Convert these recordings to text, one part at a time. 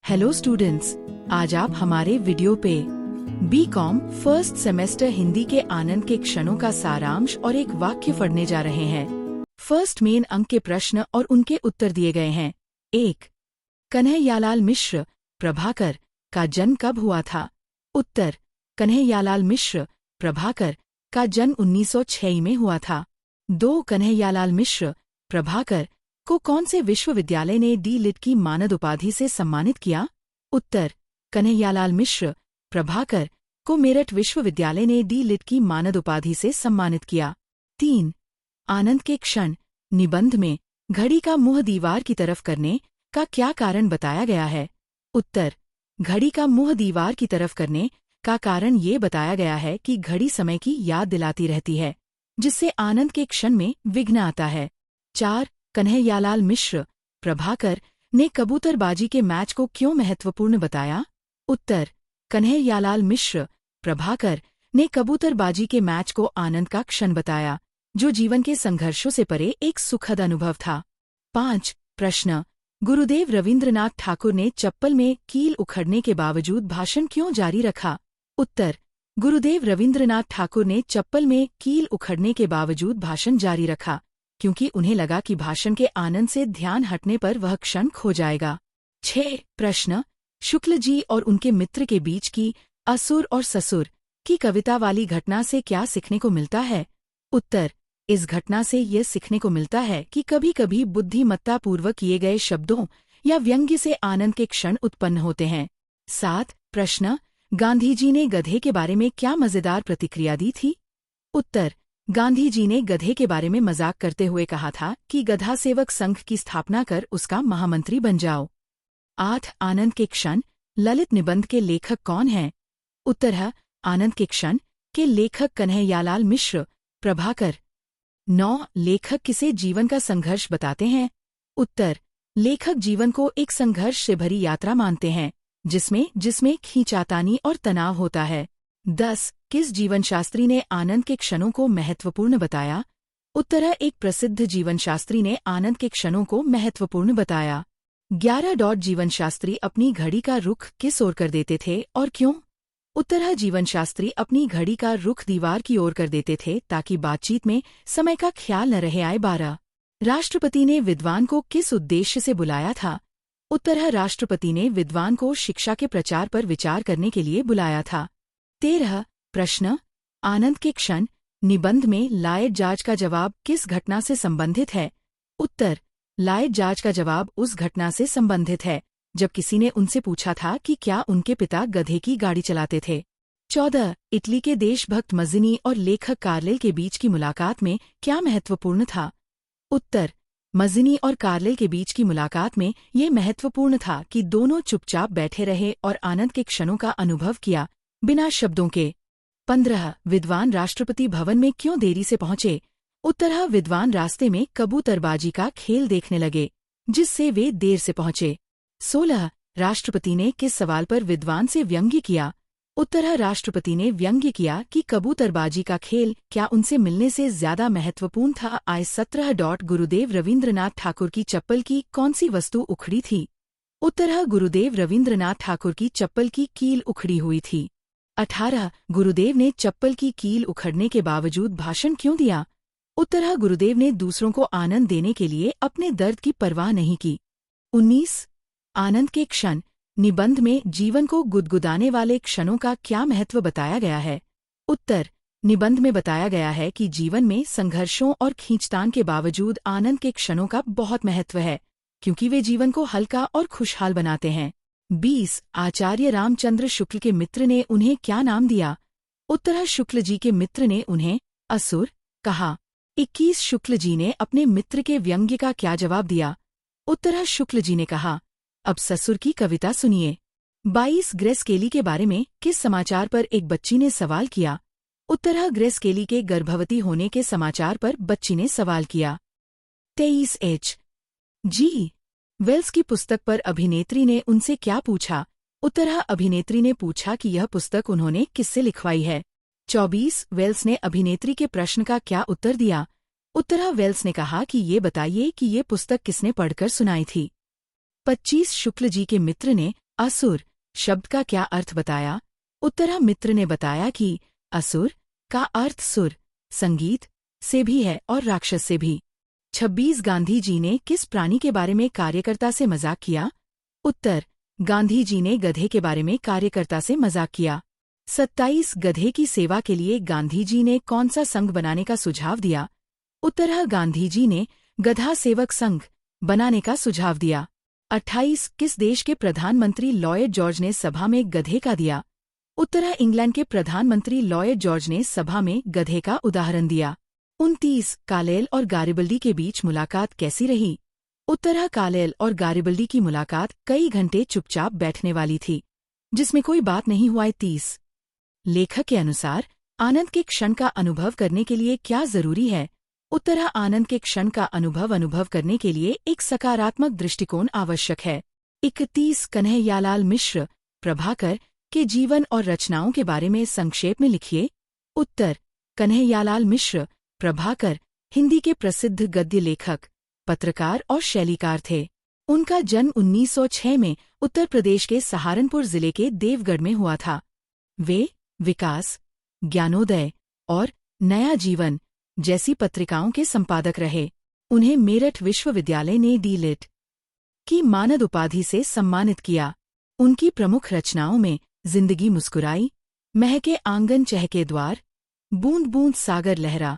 Hello students, आज आप हमारे वीडियो पे बीकॉम फर्स्ट सेमेस्टर हिंदी के आनंद के क्षणों का सारांश और एक वाक्य पढ़ने जा रहे हैं। फर्स्ट मेन अंक के प्रश्न और उनके उत्तर दिए गए हैं। 1. कन्हैयालाल मिश्र प्रभाकर का जन्म कब हुआ था? उत्तर: कन्हैयालाल मिश्र प्रभाकर का जन्म 1906 में हुआ था। 2. कन्हैयालाल मिश्र प्रभाकर को कौन से विश्वविद्यालय ने डी लिट की मानद उपाधि से सम्मानित किया? उत्तर: कन्हैयालाल मिश्र प्रभाकर को मेरठ विश्वविद्यालय ने डी लिट की मानद उपाधि से सम्मानित किया। 3. आनंद के क्षण निबंध में घड़ी का मुंह दीवार की तरफ करने का क्या कारण बताया गया है? उत्तर: घड़ी का मुंह दीवार की तरफ करने का कारण ये बताया गया है कि घड़ी समय की याद दिलाती रहती है, जिससे आनंद के क्षण में विघ्न आता है। 4. कन्हैयालाल मिश्र प्रभाकर ने कबूतरबाजी के मैच को क्यों महत्वपूर्ण बताया? उत्तर: कन्हैयालाल मिश्र प्रभाकर ने कबूतरबाजी के मैच को आनंद का क्षण बताया, जो जीवन के संघर्षों से परे एक सुखद अनुभव था। 5. प्रश्न: गुरुदेव रवींद्रनाथ ठाकुर ने चप्पल में कील उखड़ने के बावजूद भाषण क्यों जारी रखा? उत्तर: गुरुदेव रवींद्रनाथ ठाकुर ने चप्पल में कील उखड़ने के बावजूद भाषण जारी रखा, क्योंकि उन्हें लगा कि भाषण के आनंद से ध्यान हटने पर वह क्षण खो जाएगा। 6. प्रश्न: शुक्ल जी और उनके मित्र के बीच की असुर और ससुर की कविता वाली घटना से क्या सीखने को मिलता है? उत्तर: इस घटना से यह सीखने को मिलता है कि कभी-कभी बुद्धिमत्तापूर्वक किए गए शब्दों या व्यंग्य से आनंद के क्षण उत्पन्न होते हैं। 7. प्रश्न: गांधीजी ने गधे के बारे में क्या मजेदार प्रतिक्रिया दी थी? उत्तर: गांधी जी ने गधे के बारे में मजाक करते हुए कहा था कि गधा सेवक संघ की स्थापना कर उसका महामंत्री बन जाओ। 8. आनंद के क्षण ललित निबंध के लेखक कौन हैं? उत्तर है: आनंद के क्षण के लेखक कन्हैयालाल मिश्र प्रभाकर। 9. लेखक किसे जीवन का संघर्ष बताते हैं? उत्तर: लेखक जीवन को एक संघर्ष से भरी यात्रा मानते हैं, जिसमें खींचातानी और तनाव होता है। 10. किस जीवनशास्त्री ने आनंद के क्षणों को महत्वपूर्ण बताया? उत्तर है: एक प्रसिद्ध जीवनशास्त्री ने आनंद के क्षणों को महत्वपूर्ण बताया। 11. जीवनशास्त्री अपनी घड़ी का रुख किस ओर कर देते थे और क्यों? उत्तर है: जीवनशास्त्री अपनी घड़ी का रुख दीवार की ओर कर देते थे ताकि बातचीत में समय का ख्याल न रहे। 12. राष्ट्रपति ने विद्वान को किस उद्देश्य से बुलाया था? उत्तर है: राष्ट्रपति ने विद्वान को शिक्षा के प्रचार पर विचार करने के लिए बुलाया था। 13. प्रश्न: आनंद के क्षण निबंध में लायड जॉर्ज का जवाब किस घटना से संबंधित है? उत्तर: लायड जॉर्ज का जवाब उस घटना से संबंधित है जब किसी ने उनसे पूछा था कि क्या उनके पिता गधे की गाड़ी चलाते थे। 14. इटली के देशभक्त मज़िनी और लेखक कार्लेल के बीच की मुलाकात में क्या महत्वपूर्ण था? उत्तर: मज़िनी और कार्लेल के बीच की मुलाकात में ये महत्वपूर्ण था कि दोनों चुपचाप बैठे रहे और आनंद के क्षणों का अनुभव किया, बिना शब्दों के। 15. विद्वान राष्ट्रपति भवन में क्यों देरी से पहुंचे? उत्तर है: विद्वान रास्ते में कबूतरबाजी का खेल देखने लगे, जिससे वे देर से पहुंचे। 16. राष्ट्रपति ने किस सवाल पर विद्वान से व्यंग्य किया? उत्तर है: राष्ट्रपति ने व्यंग्य किया कि कबूतरबाजी का खेल क्या उनसे मिलने से ज्यादा महत्वपूर्ण था। 17. गुरुदेव रवींद्रनाथ ठाकुर की चप्पल की कौन सी वस्तु उखड़ी थी? उत्तर है: गुरुदेव रवींद्रनाथ ठाकुर की चप्पल की कील उखड़ी हुई थी। 18. गुरुदेव ने चप्पल की कील उखड़ने के बावजूद भाषण क्यों दिया? उत्तर है: गुरुदेव ने दूसरों को आनंद देने के लिए अपने दर्द की परवाह नहीं की। 19. आनंद के क्षण निबंध में जीवन को गुदगुदाने वाले क्षणों का क्या महत्व बताया गया है? उत्तर: निबंध में बताया गया है कि जीवन में संघर्षों और खींचतान के बावजूद आनंद के क्षणों का बहुत महत्व है, क्योंकि वे जीवन को हल्का और खुशहाल बनाते हैं। 20. आचार्य रामचंद्र शुक्ल के मित्र ने उन्हें क्या नाम दिया? उत्तर है: शुक्ल जी के मित्र ने उन्हें असुर कहा। 21. शुक्ल जी ने अपने मित्र के व्यंग्य का क्या जवाब दिया? उत्तर है: शुक्ल जी ने कहा, अब ससुर की कविता सुनिए। 22. ग्रेस केली के बारे में किस समाचार पर एक बच्ची ने सवाल किया? उत्तर है: ग्रेस केली के गर्भवती होने के समाचार पर बच्ची ने सवाल किया। 23. H.G. वेल्स की पुस्तक पर अभिनेत्री ने उनसे क्या पूछा? उत्तर है: अभिनेत्री ने पूछा कि यह पुस्तक उन्होंने किससे लिखवाई है। 24. वेल्स ने अभिनेत्री के प्रश्न का क्या उत्तर दिया? उत्तर है: वेल्स ने कहा कि ये बताइए कि ये पुस्तक किसने पढ़कर सुनाई थी। 25. शुक्ल जी के मित्र ने असुर शब्द का क्या अर्थ बताया? उत्तर मित्र ने बताया कि असुर का अर्थ सुर, संगीत से भी है और राक्षस से भी। 26 गांधी जी ने किस प्राणी के बारे में कार्यकर्ता से मजाक किया? उत्तर गांधी जी ने गधे के बारे में कार्यकर्ता से मजाक किया। 27 गधे की सेवा के लिए गांधी जी ने कौन सा संघ बनाने का सुझाव दिया? उत्तर गांधी जी ने गधा सेवक संघ बनाने का सुझाव दिया। 28 किस देश के प्रधानमंत्री लॉयड जॉर्ज ने सभा में गधे का दिया? उत्तर इंग्लैंड के प्रधानमंत्री लॉयड जॉर्ज ने सभा में गधे का उदाहरण दिया। 29 कार्लाइल और गैरिबल्डी के बीच मुलाकात कैसी रही? उत्तर कार्लाइल और गैरिबल्डी की मुलाकात कई घंटे चुपचाप बैठने वाली थी, जिसमें कोई बात नहीं हुआ। 30 लेखक के अनुसार आनंद के क्षण का अनुभव करने के लिए क्या जरूरी है? उत्तर आनंद के क्षण का अनुभव करने के लिए एक सकारात्मक दृष्टिकोण आवश्यक है। 31 कन्हैयालाल मिश्र प्रभाकर के जीवन और रचनाओं के बारे में संक्षेप में लिखिए। उत्तर कन्हैयालाल मिश्र प्रभाकर हिंदी के प्रसिद्ध गद्य लेखक, पत्रकार और शैलीकार थे। उनका जन्म 1906 में उत्तर प्रदेश के सहारनपुर जिले के देवगढ़ में हुआ था। वे विकास, ज्ञानोदय और नया जीवन जैसी पत्रिकाओं के संपादक रहे। उन्हें मेरठ विश्वविद्यालय ने डी.लिट. की मानद उपाधि से सम्मानित किया। उनकी प्रमुख रचनाओं में जिंदगी मुस्कुराई, महके आंगन चहके द्वार, बूंद बूंद सागर लहरा,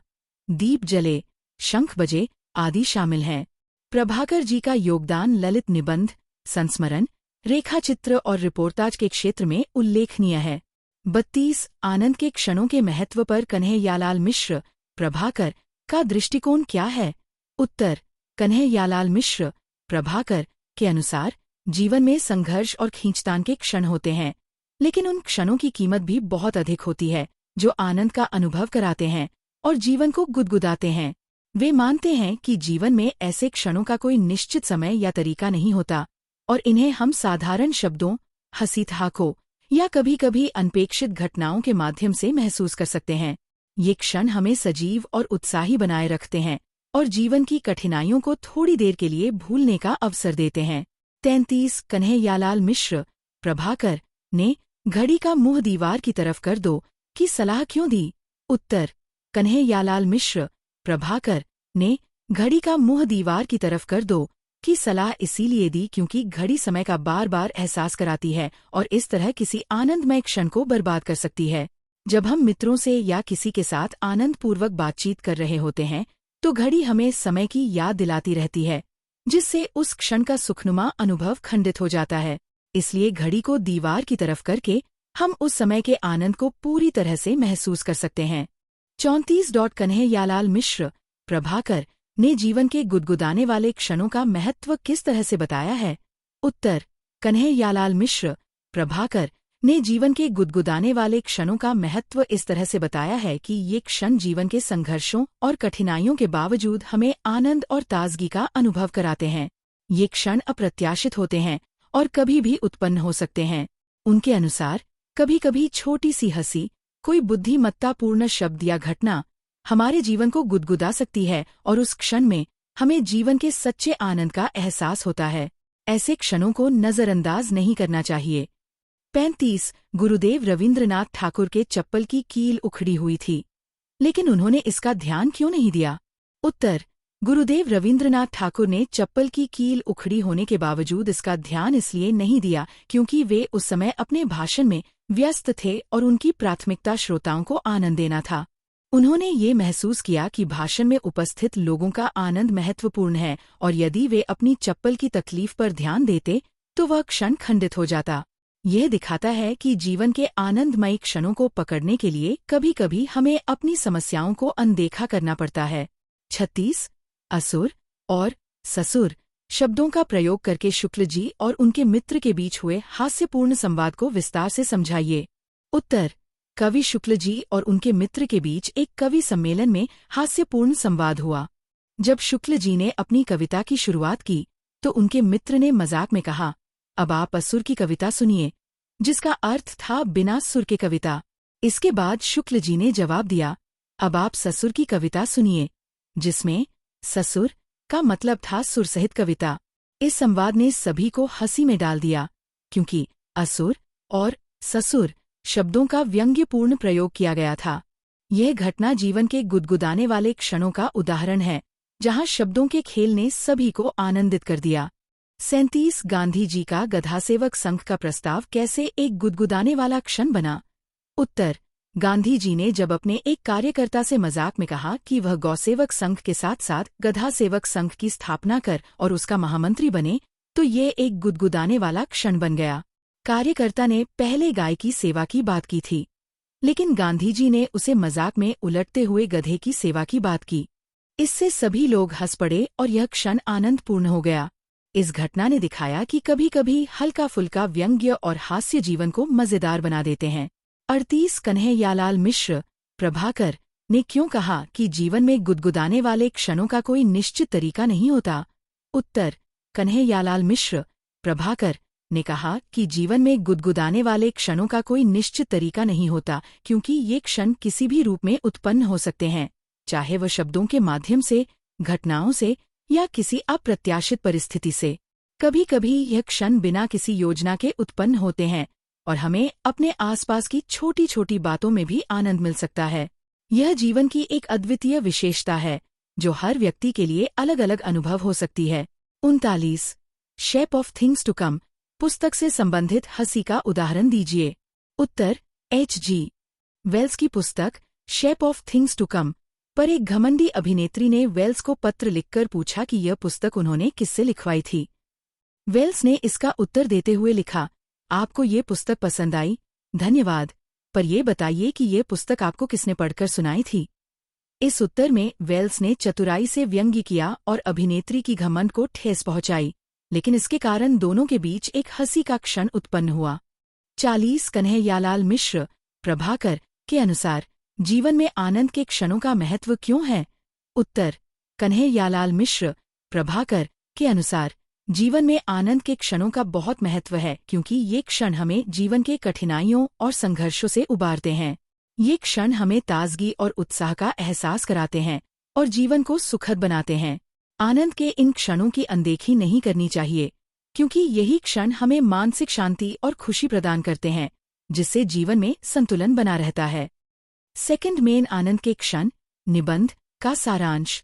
दीप जले, शंख बजे आदि शामिल हैं। प्रभाकर जी का योगदान ललित निबंध, संस्मरण, रेखाचित्र और रिपोर्टाज के क्षेत्र में उल्लेखनीय है। 32 आनंद के क्षणों के महत्व पर कन्हैयालाल मिश्र प्रभाकर का दृष्टिकोण क्या है? उत्तर कन्हैयालाल मिश्र प्रभाकर के अनुसार जीवन में संघर्ष और खींचतान के क्षण होते हैं, लेकिन उन क्षणों की कीमत भी बहुत अधिक होती है जो आनंद का अनुभव कराते हैं और जीवन को गुदगुदाते हैं। वे मानते हैं कि जीवन में ऐसे क्षणों का कोई निश्चित समय या तरीका नहीं होता और इन्हें हम साधारण शब्दों, हंसी ठहाकों या कभी-कभी अनपेक्षित घटनाओं के माध्यम से महसूस कर सकते हैं। ये क्षण हमें सजीव और उत्साही बनाए रखते हैं और जीवन की कठिनाइयों को थोड़ी देर के लिए भूलने का अवसर देते हैं। 33 कन्हैयालाल मिश्र प्रभाकर ने घड़ी का मुंह दीवार की तरफ कर दो की सलाह क्यों दी? उत्तर कन्हैयालाल मिश्र प्रभाकर ने घड़ी का मुंह दीवार की तरफ कर दो की सलाह इसीलिए दी क्योंकि घड़ी समय का बार बार एहसास कराती है और इस तरह किसी आनंदमय क्षण को बर्बाद कर सकती है। जब हम मित्रों से या किसी के साथ आनंदपूर्वक बातचीत कर रहे होते हैं तो घड़ी हमें समय की याद दिलाती रहती है, जिससे उस क्षण का सुखनुमा अनुभव खंडित हो जाता है। इसलिए घड़ी को दीवार की तरफ करके हम उस समय के आनंद को पूरी तरह से महसूस कर सकते हैं। 34 कन्हैयालाल मिश्र प्रभाकर ने जीवन के गुदगुदाने वाले क्षणों का महत्व किस तरह से बताया है? उत्तर कन्हैयालाल मिश्र प्रभाकर ने जीवन के गुदगुदाने वाले क्षणों का महत्व इस तरह से बताया है कि ये क्षण जीवन के संघर्षों और कठिनाइयों के बावजूद हमें आनंद और ताजगी का अनुभव कराते हैं। ये क्षण अप्रत्याशित होते हैं और कभी भी उत्पन्न हो सकते हैं। उनके अनुसार कभी कभी छोटी सी हंसी, कोई बुद्धिमत्तापूर्ण शब्द या घटना हमारे जीवन को गुदगुदा सकती है और उस क्षण में हमें जीवन के सच्चे आनंद का एहसास होता है। ऐसे क्षणों को नजरअंदाज नहीं करना चाहिए। 35 गुरुदेव रवींद्रनाथ ठाकुर के चप्पल की कील उखड़ी हुई थी, लेकिन उन्होंने इसका ध्यान क्यों नहीं दिया? उत्तर गुरुदेव रवींद्रनाथ ठाकुर ने चप्पल की कील उखड़ी होने के बावजूद इसका ध्यान इसलिए नहीं दिया क्योंकि वे उस समय अपने भाषण में व्यस्त थे और उनकी प्राथमिकता श्रोताओं को आनंद देना था। उन्होंने ये महसूस किया कि भाषण में उपस्थित लोगों का आनंद महत्वपूर्ण है और यदि वे अपनी चप्पल की तकलीफ पर ध्यान देते तो वह क्षण खंडित हो जाता। यह दिखाता है कि जीवन के आनंदमयी क्षणों को पकड़ने के लिए कभी कभी हमें अपनी समस्याओं को अनदेखा करना पड़ता है। 36 असुर और ससुर शब्दों का प्रयोग करके शुक्ल जी और उनके मित्र के बीच हुए हास्यपूर्ण संवाद को विस्तार से समझाइए। उत्तर कवि शुक्ल जी और उनके मित्र के बीच एक कवि सम्मेलन में हास्यपूर्ण संवाद हुआ। जब शुक्ल जी ने अपनी कविता की शुरुआत की तो उनके मित्र ने मजाक में कहा, अब आप असुर की कविता सुनिए, जिसका अर्थ था बिना सुर के कविता। इसके बाद शुक्ल जी ने जवाब दिया, अब आप ससुर की कविता सुनिए, जिसमें ससुर का मतलब था सुर सहित कविता। इस संवाद ने सभी को हंसी में डाल दिया। क्योंकि असुर और ससुर शब्दों का व्यंग्यपूर्ण प्रयोग किया गया था। यह घटना जीवन के गुदगुदाने वाले क्षणों का उदाहरण है, जहां शब्दों के खेल ने सभी को आनंदित कर दिया। 37 गांधी जी का गधासेवक संघ का प्रस्ताव कैसे एक गुदगुदाने वाला क्षण बना? उत्तर: गांधी जी ने जब अपने एक कार्यकर्ता से मजाक में कहा कि वह गौसेवक संघ के साथ साथ गधासेवक संघ की स्थापना कर और उसका महामंत्री बने, तो ये एक गुदगुदाने वाला क्षण बन गया। कार्यकर्ता ने पहले गाय की सेवा की बात की थी, लेकिन गांधी जी ने उसे मजाक में उलटते हुए गधे की सेवा की बात की। इससे सभी लोग हंस पड़े और यह क्षण आनंदपूर्ण हो गया। इस घटना ने दिखाया कि कभी-कभी हल्का-फुल्का व्यंग्य और हास्य जीवन को मजेदार बना देते हैं। 38 कन्हैयालाल मिश्र, प्रभाकर, ने क्यों कहा कि जीवन में गुदगुदाने वाले क्षणों का कोई निश्चित तरीका नहीं होता? उत्तर: कन्हैयालाल मिश्र, प्रभाकर, ने कहा कि जीवन में गुदगुदाने वाले क्षणों का कोई निश्चित तरीका नहीं होता, क्योंकि ये क्षण किसी भी रूप में उत्पन्न हो सकते हैं, चाहे वह शब्दों के माध्यम से, घटनाओं से या किसी अप्रत्याशित परिस्थिति से। कभी कभी यह क्षण बिना किसी योजना के उत्पन्न होते हैं और हमें अपने आसपास की छोटी छोटी बातों में भी आनंद मिल सकता है। यह जीवन की एक अद्वितीय विशेषता है, जो हर व्यक्ति के लिए अलग अलग अनुभव हो सकती है। 39 shape of things to come पुस्तक से संबंधित हंसी का उदाहरण दीजिए। उत्तर: H.G. वेल्स की पुस्तक shape of things to come पर एक घमंडी अभिनेत्री ने वेल्स को पत्र लिखकर पूछा कि यह पुस्तक उन्होंने किससे लिखवाई थी। वेल्स ने इसका उत्तर देते हुए लिखा, आपको ये पुस्तक पसंद आई, धन्यवाद, पर यह बताइए कि ये पुस्तक आपको किसने पढ़कर सुनाई थी। इस उत्तर में वेल्स ने चतुराई से व्यंग्य किया और अभिनेत्री की घमंड को ठेस पहुंचाई, लेकिन इसके कारण दोनों के बीच एक हंसी का क्षण उत्पन्न हुआ। 40 कन्हैयालाल मिश्र, प्रभाकर, के अनुसार जीवन में आनंद के क्षणों का महत्व क्यों है? उत्तर: कन्हैयालाल मिश्र, प्रभाकर, के अनुसार जीवन में आनंद के क्षणों का बहुत महत्व है, क्योंकि ये क्षण हमें जीवन के कठिनाइयों और संघर्षों से उबारते हैं। ये क्षण हमें ताजगी और उत्साह का एहसास कराते हैं और जीवन को सुखद बनाते हैं। आनंद के इन क्षणों की अनदेखी नहीं करनी चाहिए, क्योंकि यही क्षण हमें मानसिक शांति और खुशी प्रदान करते हैं, जिससे जीवन में संतुलन बना रहता है। सेकंड मेन आनंद के क्षण निबंध का सारांश।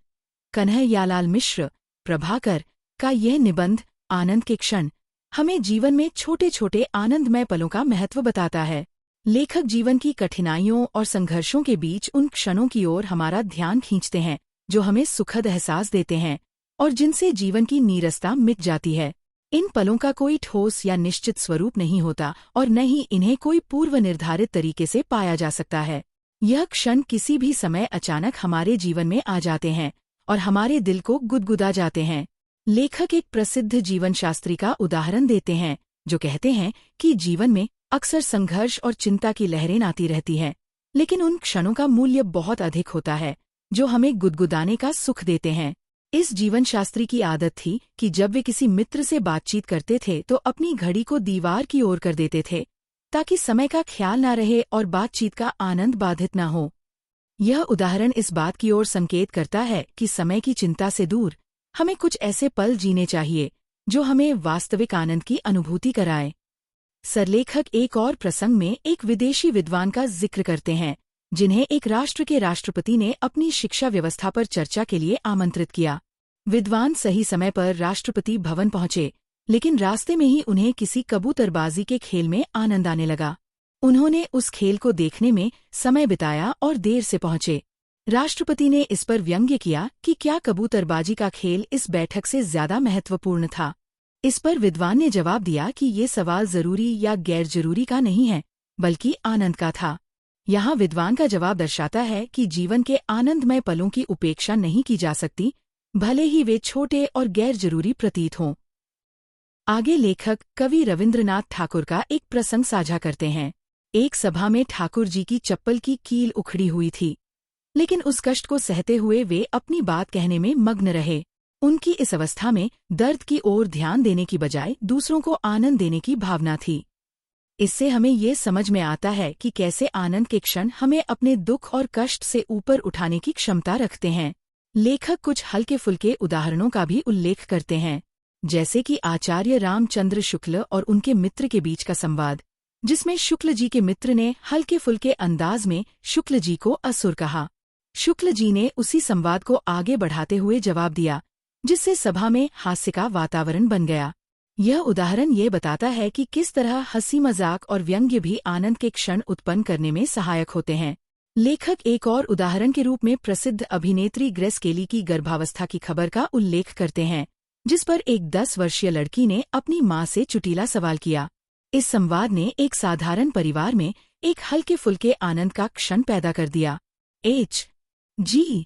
कन्हैयालाल मिश्र, प्रभाकर, का यह निबंध आनंद के क्षण हमें जीवन में छोटे छोटे आनंदमय पलों का महत्व बताता है। लेखक जीवन की कठिनाइयों और संघर्षों के बीच उन क्षणों की ओर हमारा ध्यान खींचते हैं जो हमें सुखद एहसास देते हैं और जिनसे जीवन की नीरसता मिट जाती है। इन पलों का कोई ठोस या निश्चित स्वरूप नहीं होता और न ही इन्हें कोई पूर्व निर्धारित तरीके से पाया जा सकता है। यह क्षण किसी भी समय अचानक हमारे जीवन में आ जाते हैं और हमारे दिल को गुदगुदा जाते हैं। लेखक एक प्रसिद्ध जीवनशास्त्री का उदाहरण देते हैं, जो कहते हैं कि जीवन में अक्सर संघर्ष और चिंता की लहरें आती रहती हैं, लेकिन उन क्षणों का मूल्य बहुत अधिक होता है जो हमें गुदगुदाने का सुख देते हैं। इस जीवनशास्त्री की आदत थी कि जब वे किसी मित्र से बातचीत करते थे तो अपनी घड़ी को दीवार की ओर कर देते थे, ताकि समय का ख्याल न रहे और बातचीत का आनंद बाधित न हो। यह उदाहरण इस बात की ओर संकेत करता है कि समय की चिंता से दूर हमें कुछ ऐसे पल जीने चाहिए जो हमें वास्तविक आनंद की अनुभूति कराएं। सरलेखक एक और प्रसंग में एक विदेशी विद्वान का जिक्र करते हैं, जिन्हें एक राष्ट्र के राष्ट्रपति ने अपनी शिक्षा व्यवस्था पर चर्चा के लिए आमंत्रित किया। विद्वान सही समय पर राष्ट्रपति भवन पहुंचे, लेकिन रास्ते में ही उन्हें किसी कबूतरबाजी के खेल में आनंद आने लगा। उन्होंने उस खेल को देखने में समय बिताया और देर से पहुंचे। राष्ट्रपति ने इस पर व्यंग्य किया कि क्या कबूतरबाजी का खेल इस बैठक से ज्यादा महत्वपूर्ण था। इस पर विद्वान ने जवाब दिया कि ये सवाल जरूरी या गैर जरूरी का नहीं है, बल्कि आनंद का था। यहाँ विद्वान का जवाब दर्शाता है कि जीवन के आनंदमय पलों की उपेक्षा नहीं की जा सकती, भले ही वे छोटे और गैर जरूरी प्रतीत हों। आगे लेखक कवि रविंद्रनाथ ठाकुर का एक प्रसंग साझा करते हैं। एक सभा में ठाकुर जी की चप्पल की कील उखड़ी हुई थी, लेकिन उस कष्ट को सहते हुए वे अपनी बात कहने में मग्न रहे। उनकी इस अवस्था में दर्द की ओर ध्यान देने की बजाय दूसरों को आनंद देने की भावना थी। इससे हमें ये समझ में आता है कि कैसे आनंद के क्षण हमें अपने दुख और कष्ट से ऊपर उठाने की क्षमता रखते हैं। लेखक कुछ हल्के फुल्के उदाहरणों का भी उल्लेख करते हैं। जैसे कि आचार्य रामचंद्र शुक्ल और उनके मित्र के बीच का संवाद, जिसमें शुक्ल जी के मित्र ने हल्के फुल्के अंदाज में शुक्ल जी को असुर कहा। शुक्ल जी ने उसी संवाद को आगे बढ़ाते हुए जवाब दिया, जिससे सभा में हास्य का वातावरण बन गया। यह उदाहरण ये बताता है कि किस तरह हंसी मजाक और व्यंग्य भी आनंद के क्षण उत्पन्न करने में सहायक होते हैं। लेखक एक और उदाहरण के रूप में प्रसिद्ध अभिनेत्री ग्रेस केली की गर्भावस्था की खबर का उल्लेख करते हैं, जिस पर एक 10 वर्षीय लड़की ने अपनी मां से चुटीला सवाल किया। इस संवाद ने एक साधारण परिवार में एक हल्के फुल्के आनंद का क्षण पैदा कर दिया। H.G.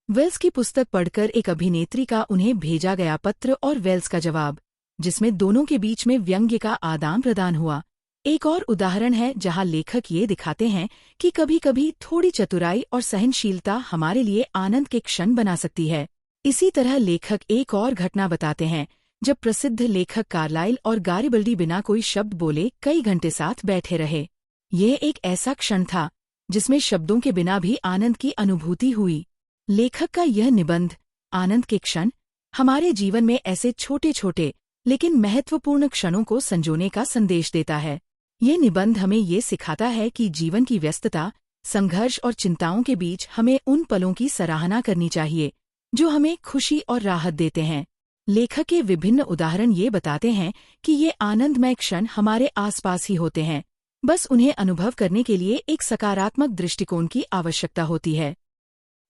वेल्स की पुस्तक पढ़कर एक अभिनेत्री का उन्हें भेजा गया पत्र और वेल्स का जवाब, जिसमें दोनों के बीच में व्यंग्य का आदान प्रदान हुआ। एक और उदाहरण है जहां लेखक ये दिखाते हैं कि कभी कभी थोड़ी चतुराई और सहनशीलता हमारे लिए आनंद के क्षण बना सकती है। इसी तरह लेखक एक और घटना बताते हैं जब प्रसिद्ध लेखक कार्लाइल और गारिबल्डी बिना कोई शब्द बोले कई घंटे साथ बैठे रहे। यह एक ऐसा क्षण था जिसमें शब्दों के बिना भी आनंद की अनुभूति हुई। लेखक का यह निबंध आनंद के क्षण हमारे जीवन में ऐसे छोटे छोटे लेकिन महत्वपूर्ण क्षणों को संजोने का संदेश देता है। ये निबंध हमें ये सिखाता है कि जीवन की व्यस्तता, संघर्ष और चिंताओं के बीच हमें उन पलों की सराहना करनी चाहिए जो हमें खुशी और राहत देते हैं। लेखक के विभिन्न उदाहरण ये बताते हैं कि ये आनंदमय क्षण हमारे आसपास ही होते हैं, बस उन्हें अनुभव करने के लिए एक सकारात्मक दृष्टिकोण की आवश्यकता होती है।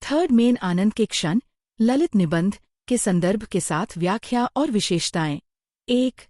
थर्ड मेन आनंद के क्षण ललित निबंध के संदर्भ के साथ व्याख्या और विशेषताएं। 1.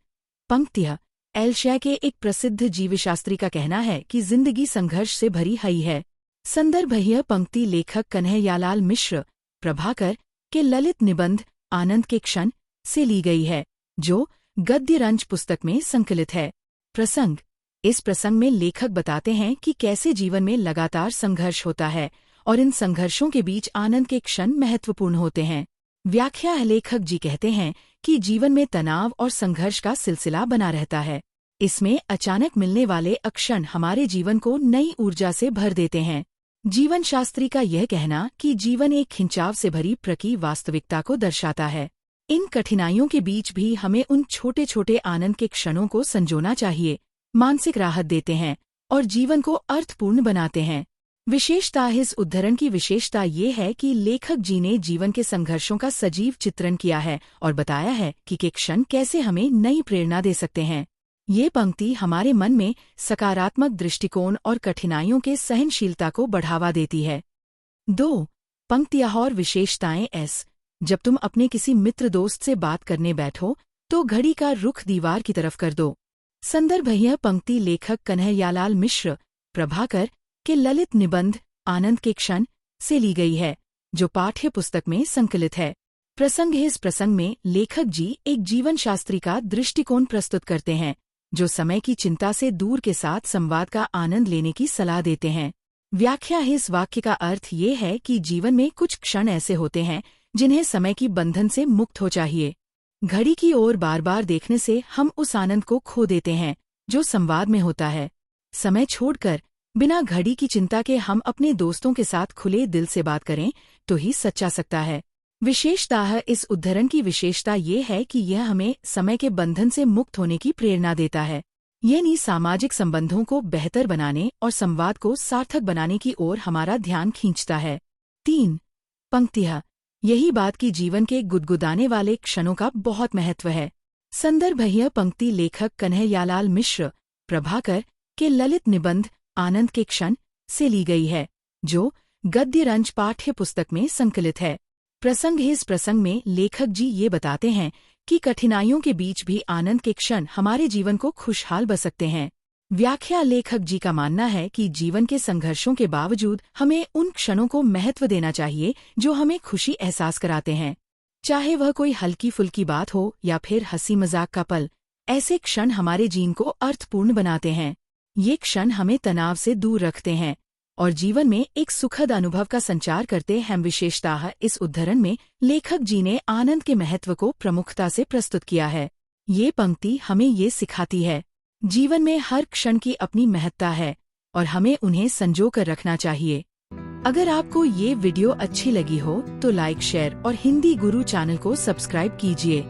पंक्तियाँ। एल्शा के एक प्रसिद्ध जीवशास्त्री का कहना है कि जिंदगी संघर्ष से भरी हुई है। संदर्भ। यह पंक्ति लेखक कन्हैयालाल मिश्र प्रभाकर के ललित निबंध आनंद के क्षण से ली गई है, जो गद्य रंज पुस्तक में संकलित है। प्रसंग। इस प्रसंग में लेखक बताते हैं कि कैसे जीवन में लगातार संघर्ष होता है और इन संघर्षों के बीच आनंद के क्षण महत्वपूर्ण होते हैं। व्याख्या। लेखक जी कहते हैं कि जीवन में तनाव और संघर्ष का सिलसिला बना रहता है। इसमें अचानक मिलने वाले क्षण हमारे जीवन को नई ऊर्जा से भर देते हैं। जीवन शास्त्री का यह कहना कि जीवन एक खिंचाव से भरी प्रकी वास्तविकता को दर्शाता है। इन कठिनाइयों के बीच भी हमें उन छोटे छोटे आनंद के क्षणों को संजोना चाहिए, मानसिक राहत देते हैं और जीवन को अर्थपूर्ण बनाते हैं। विशेषता। इस उद्धरण की विशेषता ये है कि लेखक जी ने जीवन के संघर्षों का सजीव चित्रण किया है और बताया है कि के क्षण कैसे हमें नई प्रेरणा दे सकते हैं। ये पंक्ति हमारे मन में सकारात्मक दृष्टिकोण और कठिनाइयों के सहनशीलता को बढ़ावा देती है। 2. पंक्तियाँ और विशेषताएं। S. जब तुम अपने किसी मित्र दोस्त से बात करने बैठो तो घड़ी का रुख दीवार की तरफ कर दो। संदर्भ। यह पंक्ति लेखक कन्हैयालाल मिश्र प्रभाकर के ललित निबंध आनंद के क्षण से ली गई है, जो पाठ्य पुस्तक में संकलित है। प्रसंग। इस प्रसंग में लेखक जी एक जीवन शास्त्री का दृष्टिकोण प्रस्तुत करते हैं, जो समय की चिंता से दूर के साथ संवाद का आनंद लेने की सलाह देते हैं। व्याख्या। इस वाक्य का अर्थ ये है कि जीवन में कुछ क्षण ऐसे होते हैं जिन्हें समय की बंधन से मुक्त हो चाहिए। घड़ी की ओर बार बार देखने से हम उस आनंद को खो देते हैं जो संवाद में होता है। समय छोड़कर बिना घड़ी की चिंता के हम अपने दोस्तों के साथ खुले दिल से बात करें तो ही सच्चा सकता है। विशेषता। इस उद्धरण की विशेषता ये है कि यह हमें समय के बंधन से मुक्त होने की प्रेरणा देता है, यानी सामाजिक संबंधों को बेहतर बनाने और संवाद को सार्थक बनाने की ओर हमारा ध्यान खींचता है। 3. पंक्तियाँ। यही बात कि जीवन के गुदगुदाने वाले क्षणों का बहुत महत्व है। संदर्भ। यह पंक्ति लेखक कन्हैयालाल मिश्र प्रभाकर के ललित निबंध आनंद के क्षण से ली गई है, जो गद्य रंज पाठ्य पुस्तक में संकलित है। प्रसंग। इस प्रसंग में लेखक जी ये बताते हैं कि कठिनाइयों के बीच भी आनंद के क्षण हमारे जीवन को खुशहाल बना सकते हैं। व्याख्या। लेखक जी का मानना है कि जीवन के संघर्षों के बावजूद हमें उन क्षणों को महत्व देना चाहिए जो हमें खुशी एहसास कराते हैं, चाहे वह कोई हल्की फुल्की बात हो या फिर हंसी मजाक का पल। ऐसे क्षण हमारे जीवन को अर्थपूर्ण बनाते हैं। ये क्षण हमें तनाव से दूर रखते हैं और जीवन में एक सुखद अनुभव का संचार करते हैं। विशेषता। इस उद्धरण में लेखक जी ने आनंद के महत्व को प्रमुखता से प्रस्तुत किया है। ये पंक्ति हमें ये सिखाती है, जीवन में हर क्षण की अपनी महत्ता है और हमें उन्हें संजो कर रखना चाहिए। अगर आपको ये वीडियो अच्छी लगी हो तो लाइक, शेयर और हिंदी गुरु चैनल को सब्सक्राइब कीजिए।